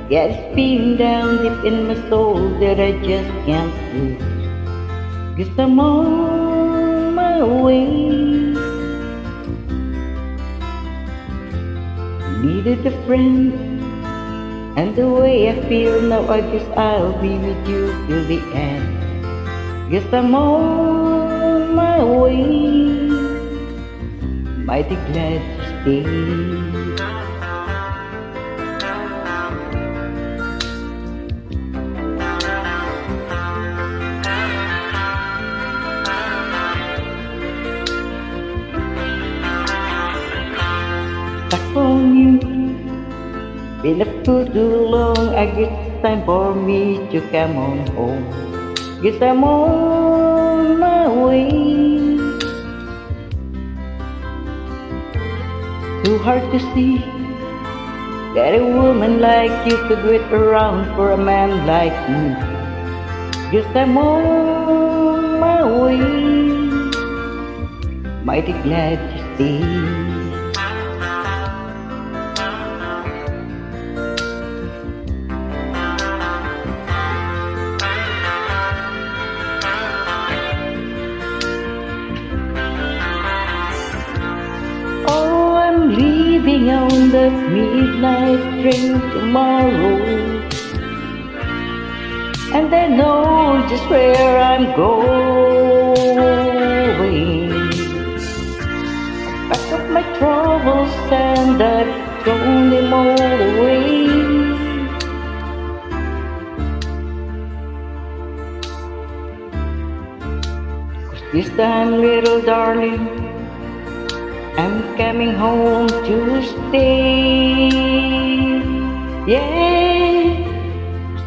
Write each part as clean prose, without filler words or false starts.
Yes, feeling down deep in my soul that I just can't lose. 'Cause I'm on my way. Needed a friend, and the way I feel now, I guess I'll be with you till the end. Guess I'm on my way, mighty glad to stay. Stuck on you, been up for too long. I guess it's time for me to come on home. Guess I'm on my way. Too hard to see that a woman like you could wait around for a man like me. Guess I'm on my way, mighty glad to stay. Leaving on the midnight train tomorrow, and I know just where I'm going. Pack up my troubles and I've thrown them all away. Cause this time, little darling, I'm coming home to stay. Yeah,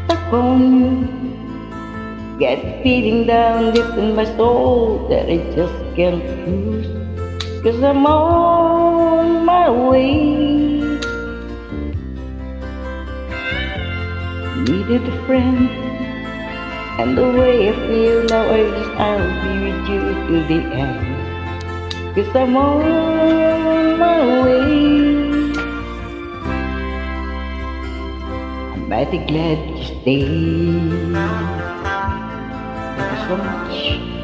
stuck on you. Get feeling down deep in my soul that I just can't lose. 'Cause I'm on my way. Needed a friend, and the way I feel now, I guess I'll be with you till the end. 'Cause I'm on my way. I'm mighty glad to stay. Thank you so much.